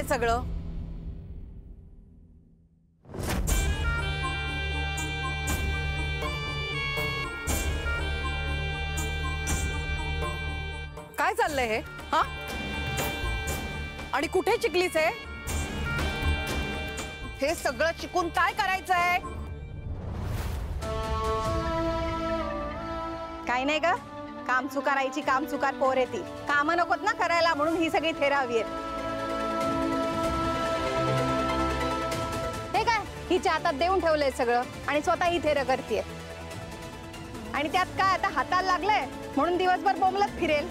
सगळं? काय चाललंय हे? हा? आणि कुठे शिकलीस हे सगळं शिकून काय करायचंय? काही नाही का, काम चुकारायची काम चुकार पोर येते. काम नकोत ना करायला म्हणून ही सगळी थेर हवी आहेत. हे काय हिच्या हातात देऊन ठेवलंय सगळं आणि स्वतः ही थेर करते. आणि त्यात काय आता हाताला लागलंय म्हणून दिवसभर बोंबलत फिरेल.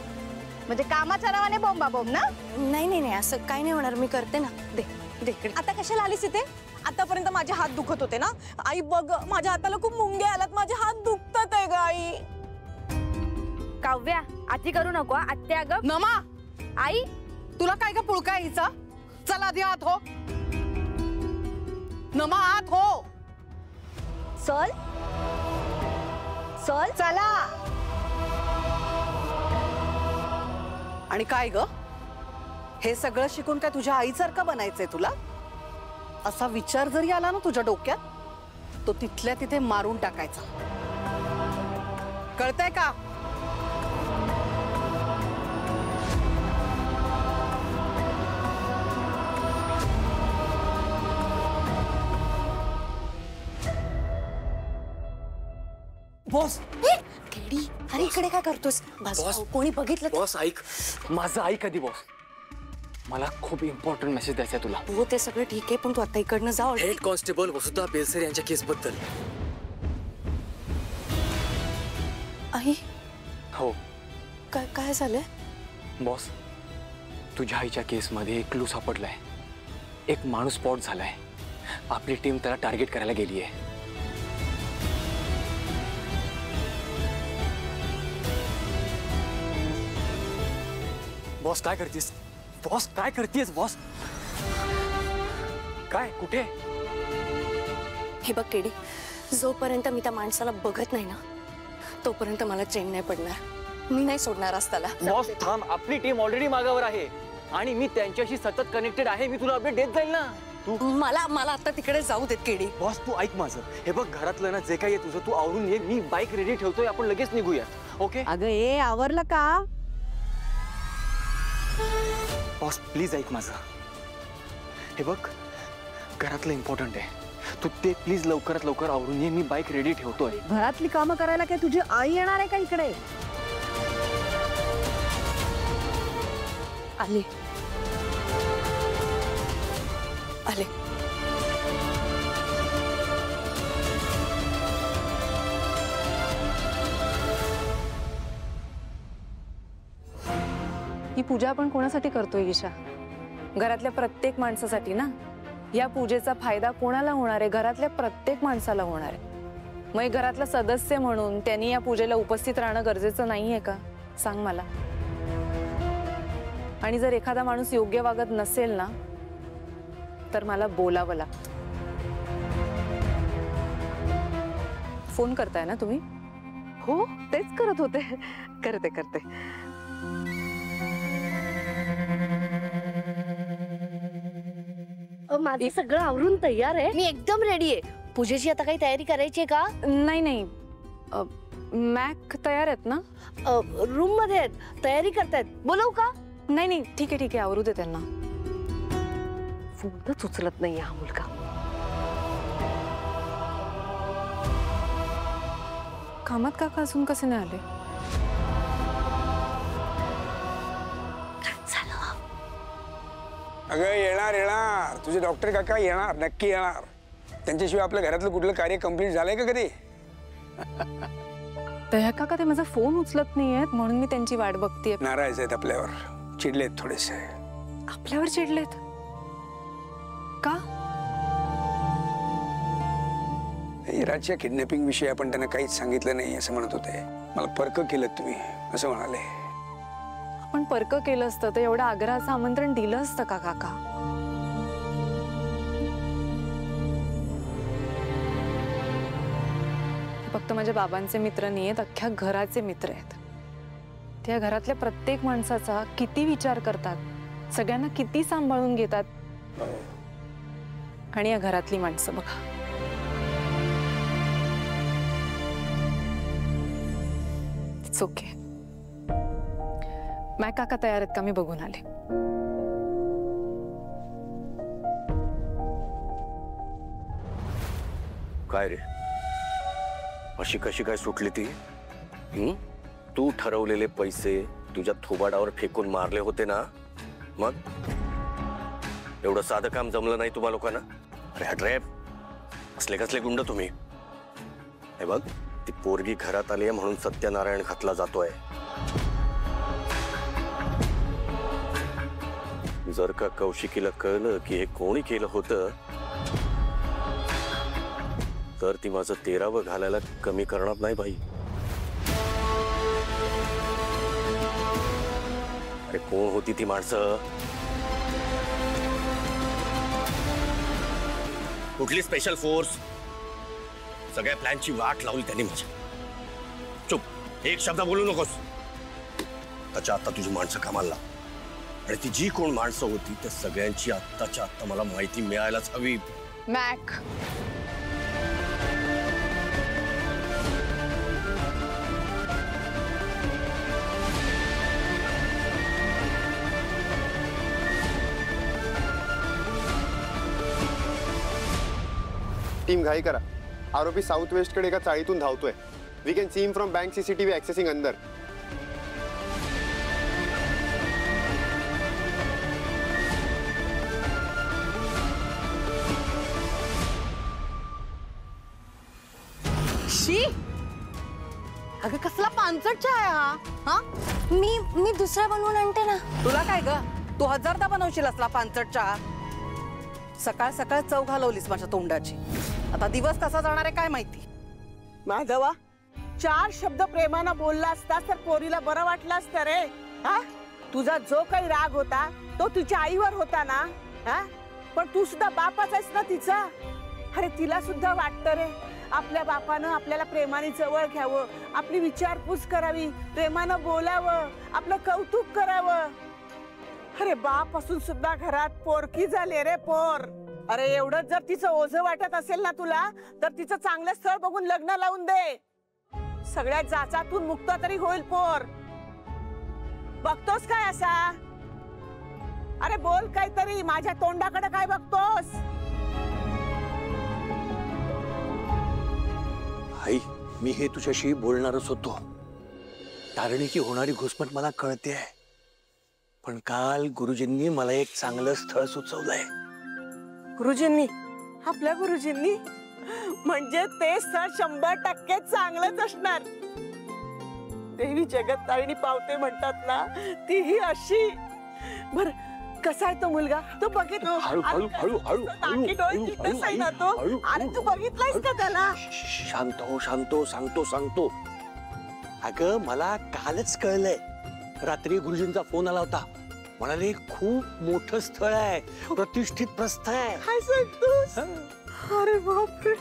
म्हणजे कामाच्या नावाने बोंबा बोंब ना? नाही नाही नाही, असं काही नाही होणार, मी करते ना. दे दे. आता कशाला आलीस इथे? आतापर्यंत माझे हात दुखत होते ना. आई बघ, माझ्या हाताला खूप मुंग्या आल्यात, माझे हात दुखतात आहे ग आई. काव्या, आधी करू नको आत्या. ग नमा, आई तुला काय ग पुळका हिचा? चला आधी आत हो. नमा आत हो. चल चल. चला. आणि काय ग, हे सगळं शिकून काय तुझ्या आईसारखं बनायचंय तुला? असा विचार जरी आला ना तुझ्या डोक्यात तो तिथल्या तिथे मारून टाकायचा. कळतंय का? बॉस, केडी, अरे इकडे काय करतोस? बॉस, कोणी बघितलं? बॉस ऐक, माझं ऐक आधी बॉस. मला खूप इम्पॉर्टंट मेसेज द्यायचा तुला. हो ते सगळं ठीक आहे, पण तू आता इकडनं जा. हेड कॉन्स्टेबल वसुधा बेलसर यांच्या केस बद्दल. आई हो. काय काय झालंय? बॉस, तुझ्या आईच्या केसमध्ये एक क्लू सापडलाय. एक माणूस स्पॉट झालाय. आपली टीम त्याला टार्गेट करायला गेली आहे. बॉस काय करतेस? बॉस काय करतेस? बॉस काय, कुठे? हे बघ केडी, जोपर्यंत मी त्या माणसाला बघत नाही ना तोपर्यंत मला चैन नाही पडणार. मी नाही सोडणार असताला. बॉस थांब, आपली टीम ऑलरेडी मागावर आहे आणि मी त्यांच्याशी सतत कनेक्टेड आहे. मी तुला अपडेट देत जाईल ना. तू मला आता तिकडे जाऊ देत केडी. बॉस तू ऐक माझं. हे बघ, घरातलं ना जे काही आहे तुझं तू आवरून ये. मी बाईक रेडी ठेवतोय, आपण लगेच निघूयात. ओके? अगं ए, आवरलं का? बॉस प्लीज ऐक माझं. हे बघ, घरातलं इम्पॉर्टंट आहे. तू ते प्लीज लवकरात लवकर आवरून ये. मी बाईक रेडी ठेवतोय. घरातली कामं करायला काय तुझी आई येणार आहे का इकडे? आले आले. ही पूजा आपण कोणासाठी करतोय ईशा? घरातल्या प्रत्येक माणसासाठी ना. या पूजेचा फायदा कोणाला होणार आहे? घरातल्या प्रत्येक माणसाला होणार आहे. मग घरातला सदस्य म्हणून त्यांनी या पूजेला उपस्थित राहणं गरजेचं नाहीये का? सांग मला. आणि जर एखादा माणूस योग्य वागत नसेल ना तर मला बोलावं लागतं. फोन करताय ना तुम्ही? हो, तेच करत होते. करते करते. माझं सगळं आवरून तयार आहे. मी एकदम रेडी आहे. पूजेची आता काही तयारी करायची आहे का? नाही नाही, मॅक तयार आहेत ना? रूम मध्ये आहेत, तयारी करतायत. बोलवू का? नाही नाही, ठीक आहे ठीक आहे, आवरू दे त्यांना. फोनच उचलत नाही हा मुलगा. कामात काका अजून कसे नाही आले? अगं येणार येणार, तुझे डॉक्टर काका येणार, नक्की येणार. त्यांच्याशिवाय आपल्या घरातलं कुठलं कार्य कंप्लीट झालंय का कधी? दया काका ते माझा फोन उचलत नाहीयेत म्हणून मी त्यांची वाट बघतेय. नाराज आहेत आपल्यावर, चिडलेत थोडेसे. आपल्यावर चिडलेत का? इराच्या किडनॅपिंग विषयी आपण त्यांना काहीच सांगितलं नाही असं म्हणत होते. मला पर्क केलं तुम्ही असं म्हणाले. आपण पर्क केलं असतं तर एवढं आग्रहाचं आमंत्रण दिलं असतं का काका? फक्त माझ्या बाबांचे मित्र नाहीयेत, अख्ख्या घराचे मित्र आहेत. त्या घरातल्या प्रत्येक माणसाचा किती विचार करतात, सगळ्यांना किती सांभाळून घेतात आणि या घरातली माणसं बघा. It's okay. माय काका तयार आहेत का? मी बघून आले. काय रे, अशी कशी काय सुटली ती? तू ठरवलेले पैसे तुझ्या थोबाडावर फेकून मारले होते ना, मग एवढं साधं काम जमलं नाही तुम्हा लोकांना? अरे हटरे, असले कसले गुंड तुम्ही? हे बघ, ती पोरगी घरात आली आहे म्हणून सत्यनारायण खतला जातोय. जर का कौशिकीला कळलं की हे कोणी केलं होतं तर ती माझं 13वं घालायला कमी करणार नाही बाई. अरे कोण होती ती माणसं? कुठली स्पेशल फोर्स? सगळ्या प्लॅनची वाट लावली त्यांनी माझ्या. चुप, एक शब्द बोलू नकोस. त्याच्या आता तुझी माणसं कामाला लाव. आणि ती जी कोण माणसं होती त्या सगळ्यांची आत्ताच्या आत्ता मला माहिती मिळायलाच हवी. मॅक, टीम घाई करा. आरोपी साउथ वेस्ट कडे एका चाळीतून धावतोय. We can see him from bank CCTV accessing अंदर. शी, अगं कसला पानसट चहा आहे हा? मी दुसरा बनवून आणते ना. तुला काय ग, तू 1000दा बनवशील असला पानसट चहा. सकाळ सकाळ चव घालवलीस माझ्या तोंडाची. आता दिवस कसा जाणार आहे काय माहिती. माधवा, 4 शब्द प्रेमानं बोलला असता तर पोरीला बरं वाटलं असतं रे. हा, तुझा जो काही राग होता तो तुझ्या आईवर होता ना. हा, पण तू सुद्धा बापाच आहेस ना तिचा. अरे तिला सुद्धा वाटतं रे आपल्या बापानं आपल्याला प्रेमाने जवळ घ्यावं, आपली विचारपूस करावी, प्रेमानं बोलावं, आपलं कौतुक करावं. अरे बाप असून सुद्धा घरात पोरकी झाली रे पोर. अरे एवढं जर तिचं ओझं वाटत असेल ना तुला तर तिचं चांगलं स्थळ बघून लग्न लावून दे. सगळ्या जाचातून मुक्त तरी होईल पोर. बघतोस काय असा? अरे बोल काहीतरी, माझ्या तोंडाकडे काय बघतोस? आई, मी हे तुझ्याशी बोलणारच होतो. तारणीची होणारी घुसमट मला कळते, पण काल गुरुजींनी मला एक चांगलं स्थळ सुचवलंय. गुरुजींनी? आपल्या गुरुजींनी? म्हणजे ते स्थळ 100% चांगलंच असणार. देवी जगत तारिणी पावते म्हणतात ना, तीही अशी. बर, कसा आहे तो मुलगा? तू बघितलं? अरे तू बघितलायस का त्याला? शांत हो, शांतो, सांगतो सांगतो. अगं मला कालच कळलंय. रात्री गुरुजींचा फोन आला होता. म्हणाले खूप मोठं स्थळ आहे, प्रतिष्ठित प्रस्थ आहे. काय सांगतोस? अरे बापरे.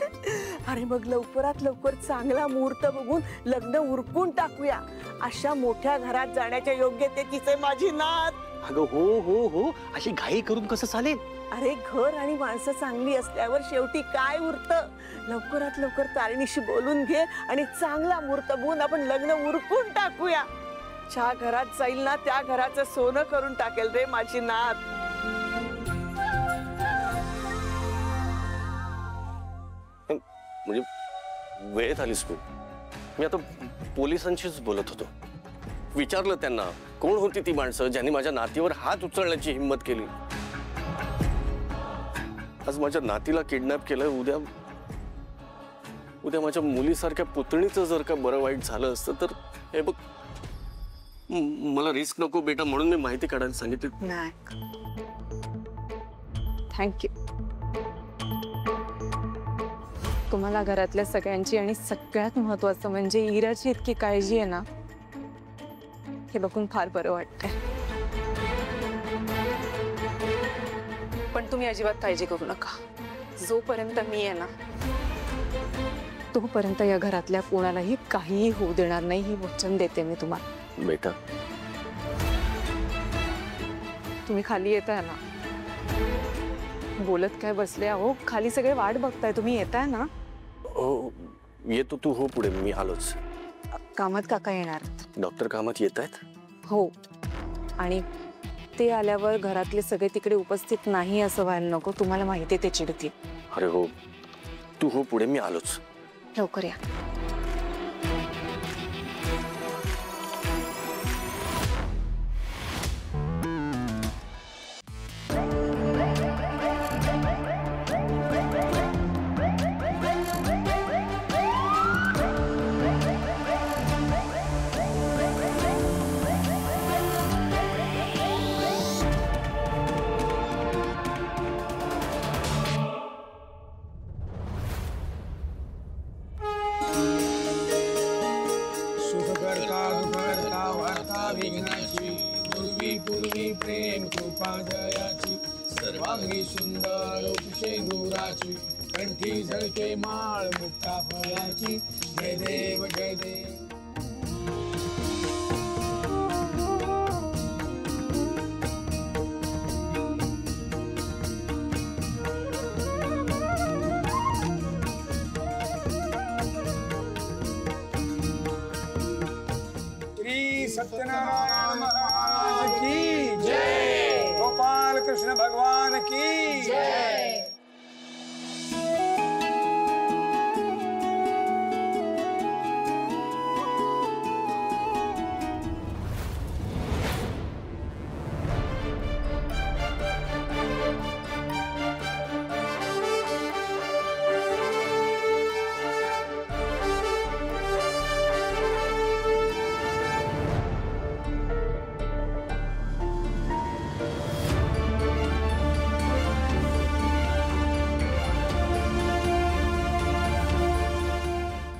अरे मग लवकरात लवकर चांगला मुहूर्त बघून लग्न उरकून टाकूया. अशा मोठ्या घरात जाण्याच्या योग्यतेची माझी नात. अगं हो हो हो, अशी घाई करून कसं चालेल? अरे घर आणि माणसं चांगली असल्यावर शेवटी काय उरतं. लवकरात लवकर तारिणीशी बोलून घे आणि चांगला मुहूर्त बघून आपण लग्न उरकून टाकूया. ज्या घरात जाईल ना त्या घराचं सोनं करून टाकेल रे माझी नात. म्हणजे वेळेत आलीस तू. मी आता पोलिसांशीच बोलत होतो. विचारलं त्यांना कोण होती ती माणसं ज्यांनी माझ्या नातीवर हात उचलण्याची हिंमत केली. आज माझ्या नातीला किडनॅप केलं. उद्या माझ्या मुलीसारख्या पुतणीचं जर का बरं वाईट झालं असतं तर हे बघ, मला रिस्क नको बेटा म्हणून मी माहिती काढायला सांगितली. नाही, थँक्यू. तुम्हाला घरातल्या सगळ्यांची आणि सगळ्यात महत्वाचं म्हणजे इराची इतकी काळजी आहे ना, हे बघून फार बरं वाटतंय. पण तुम्ही अजिबात काळजी करू नका. जोपर्यंत मी आहे ना तोपर्यंत या घरातल्या कोणालाही काहीही होऊ देणार नाही, ही वचन देते मी तुम्हाला. बेटा तुम्ही खाली येताय ना, बोलत काय बसले अहो, खाली सगळे वाट बघताय, तुम्ही येताय ना? हो येतो, तू हो पुढे, मी आलोच. कामात काका येणार. डॉक्टर कामात येत आहेत? हो, आणि ते आल्यावर घरातले सगळे तिकडे उपस्थित नाही असं व्हायला नको. तुम्हाला माहिती आहे ते चिडतील. अरे हो, तू हो पुढे, मी आलोच. लवकर या. पूर्वी प्रेम कृपा दयाची सर्वांगी सुंदर शेंदुराची कंठी झळके माळ मुक्ता फळाची जय देव जय देव. श्री सत्यनारायण महाराज की जय. गोपाल कृष्ण भगवान की जय.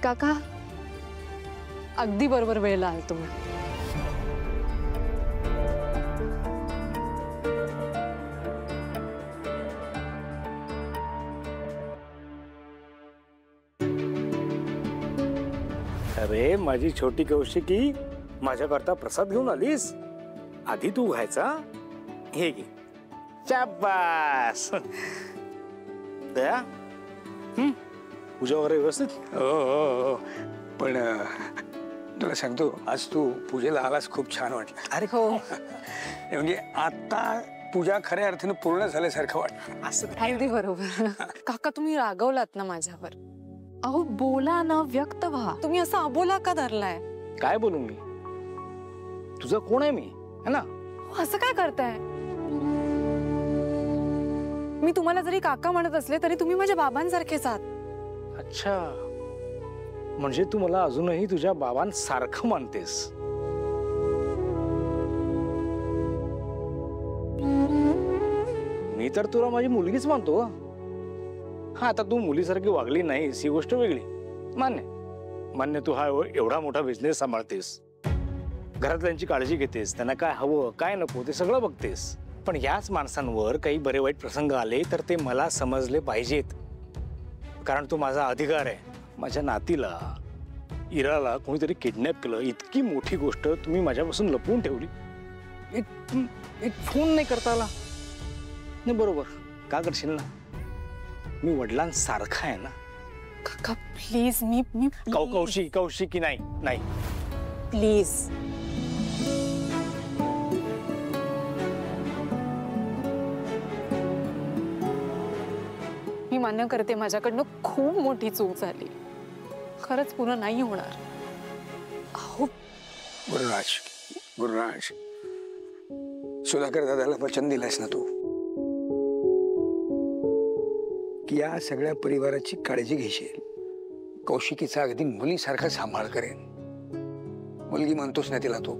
काका, अगदी बरोबर वेळेला आल तुम्ही. अरे माझी छोटी कौशिकी, माझ्याकरता प्रसाद घेऊन आलीस? आधी तू घ्यायचा. हे घे. शाबास. दया, पूजा वगैरे व्यवस्थित? हो हो हो. पण तुला सांगतो, आज तू पूजेला आलास, खूप छान वाटलं. अरे हो, म्हणजे आता पूजा खऱ्या अर्थाने पूर्ण झाल्यासारखं वाटतं. असं अगदी बरोबर. काका, तुम्ही रागवलात ना माझ्यावर? अहो बोला ना, व्यक्त व्हा. तुम्ही असा अबोला का धरलाय? काय बोलू मी? तुझं कोण आहे मी, है ना? असं काय करताय? मी तुम्हाला जरी काका म्हणत असले तरी तुम्ही माझ्या बाबांसारखेच आहात. अच्छा, म्हणजे तू मला अजूनही तुझ्या बाबांसारखं मानतेस? मी तर तुला माझी मुलगीच मानतो. हा, आता तू मुलीसारखी वागली नाहीस ही गोष्ट वेगळी. मान्य, तू हा एवढा मोठा बिझनेस सांभाळतेस, घरातल्यांची काळजी घेतेस, त्यांना काय हवं काय नको ते सगळं बघतेस. पण याच माणसांवर काही बरे वाईट प्रसंग आले तर ते मला समजले पाहिजेत, कारण तो माझा अधिकार आहे. माझ्या नातीला, इराला कोणीतरी किडनॅप केलं, इतकी मोठी गोष्ट तुम्ही माझ्यापासून लपवून ठेवली. एक फोन नाही करता आला? नाही, बरोबर का करशील ना? मी वडिलांसारखा आहे ना. काका प्लीज, मी कौशिकी नाही प्लीज. मी मान्य करते, माझ्याकडनं खूप मोठी चूक झाली. खरंच पुन्हा नाही होणार. अहो गुरुराज, सुधाकर दादाला वचन दिलंयस ना तू, की या सगळ्या परिवाराची काळजी घेशील, कौशिकीचा अगदी मुलीसारखा सांभाळ करेन. मुलगी मानतोस ना तिला तू?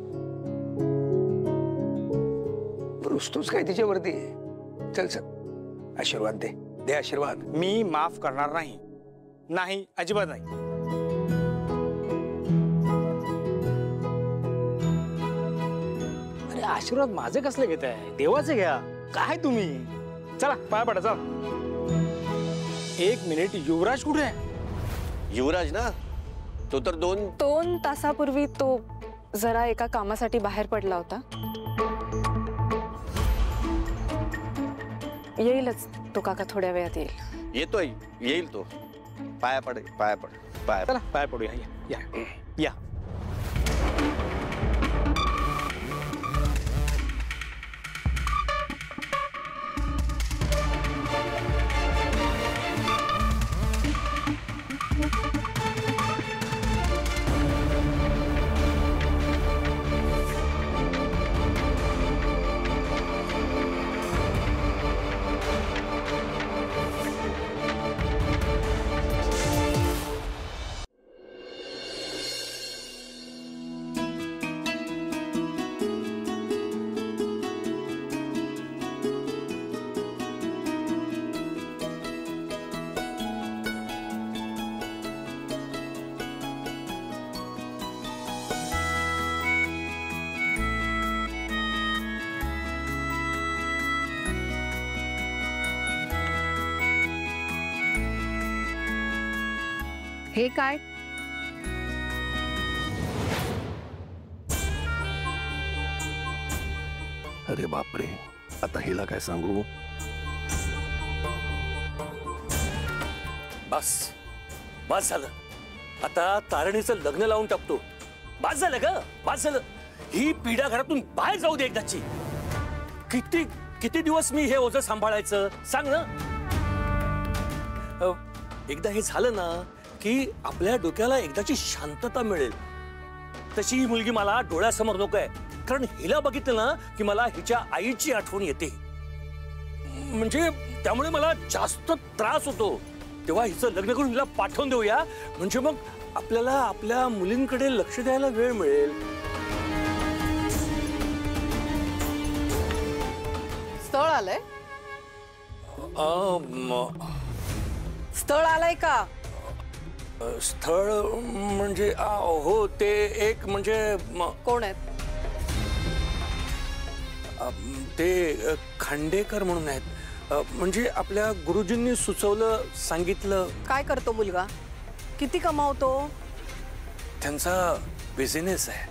रुसतोच काय तिच्यावरती? चल चल, आशीर्वाद दे आशीर्वाद. मी माफ करणार नाही, अजिबात नाही. अरे आशीर्वाद माझे कसले घेत आहे? देवाचे घ्या. काय तुम्ही? चला पाया पडा, चला. एक मिनिट, युवराज कुठे आहे? युवराज ना, तो तर दोन तासापूर्वी तो जरा एका कामासाठी बाहेर पडला होता. येईलच तो काका, थोड्या वेळात येईल. येतोय, येईल तो. पाया पड, पाया पड, पाया चला पाय पडूया. या या. हे काय? अरे बापरे, आता हिला काय सांगू? बस बस झालं. आता तारणीचं लग्न लावून टाकतो. बस झालं ग, बस झालं. ही पिढा घरातून बाहेर जाऊ दे एकदाची. किती किती दिवस मी हे ओझं सांभाळायचं सांग ना. एकदा हे झालं ना की आपल्या डोक्याला एकदाची शांतता मिळेल. तशी ही मुलगी मला डोळ्यासमोर नको आहे. कारण हिला बघितलं ना की मला हिच्या आईची आठवण येते. म्हणजे त्यामुळे मला जास्त त्रास होतो. तेव्हा हिचं लग्न करून हिला पाठवून देऊया. म्हणजे मग आपल्याला आपल्या मुलींकडे लक्ष द्यायला वेळ मिळेल. स्थळ आलंय? स्थळ आलंय का? स्थळ म्हणजे हो, ते एक म्हणजे कोण आहेत ते खांडेकर म्हणून आहेत. म्हणजे आपल्या गुरुजींनी सुचवलं, सांगितलं. काय करतो मुलगा? किती कमावतो? त्यांचा बिझनेस आहे.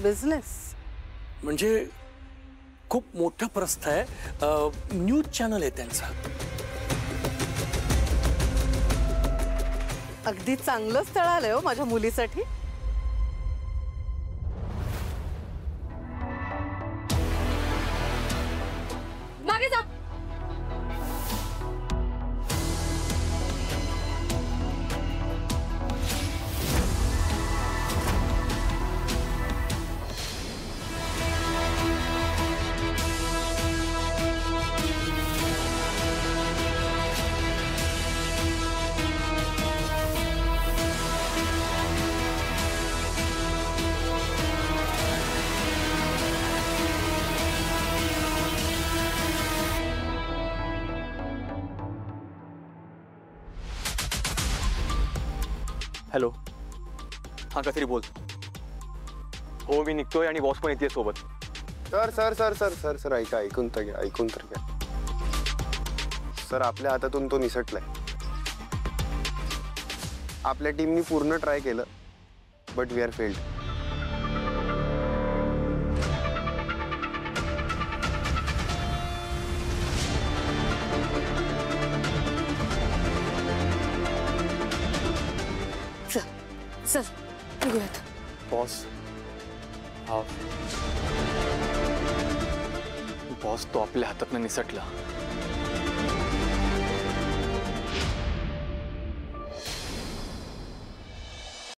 बिझनेस म्हणजे खूप मोठं प्रस्थ आहे. न्यूज चॅनल आहे त्यांचा. अगदी चांगलं स्थळ आलंय हो माझ्या मुलीसाठी. मागे जा. हॅलो, हा कधी बोल. हो मी निघतोय आणि बॉस पण येते सोबत. Sir sir sir sir sir sir ऐका, ऐकून तर घ्या, ऐकून तर घ्या. सर आपल्या हातातून तो निसटलाय. आपल्या टीमनी पूर्ण ट्राय केलं, बट वी आर फेल्ड. चल निघूयात. बॉस, बॉस तो आपल्या हातातनं निसटला.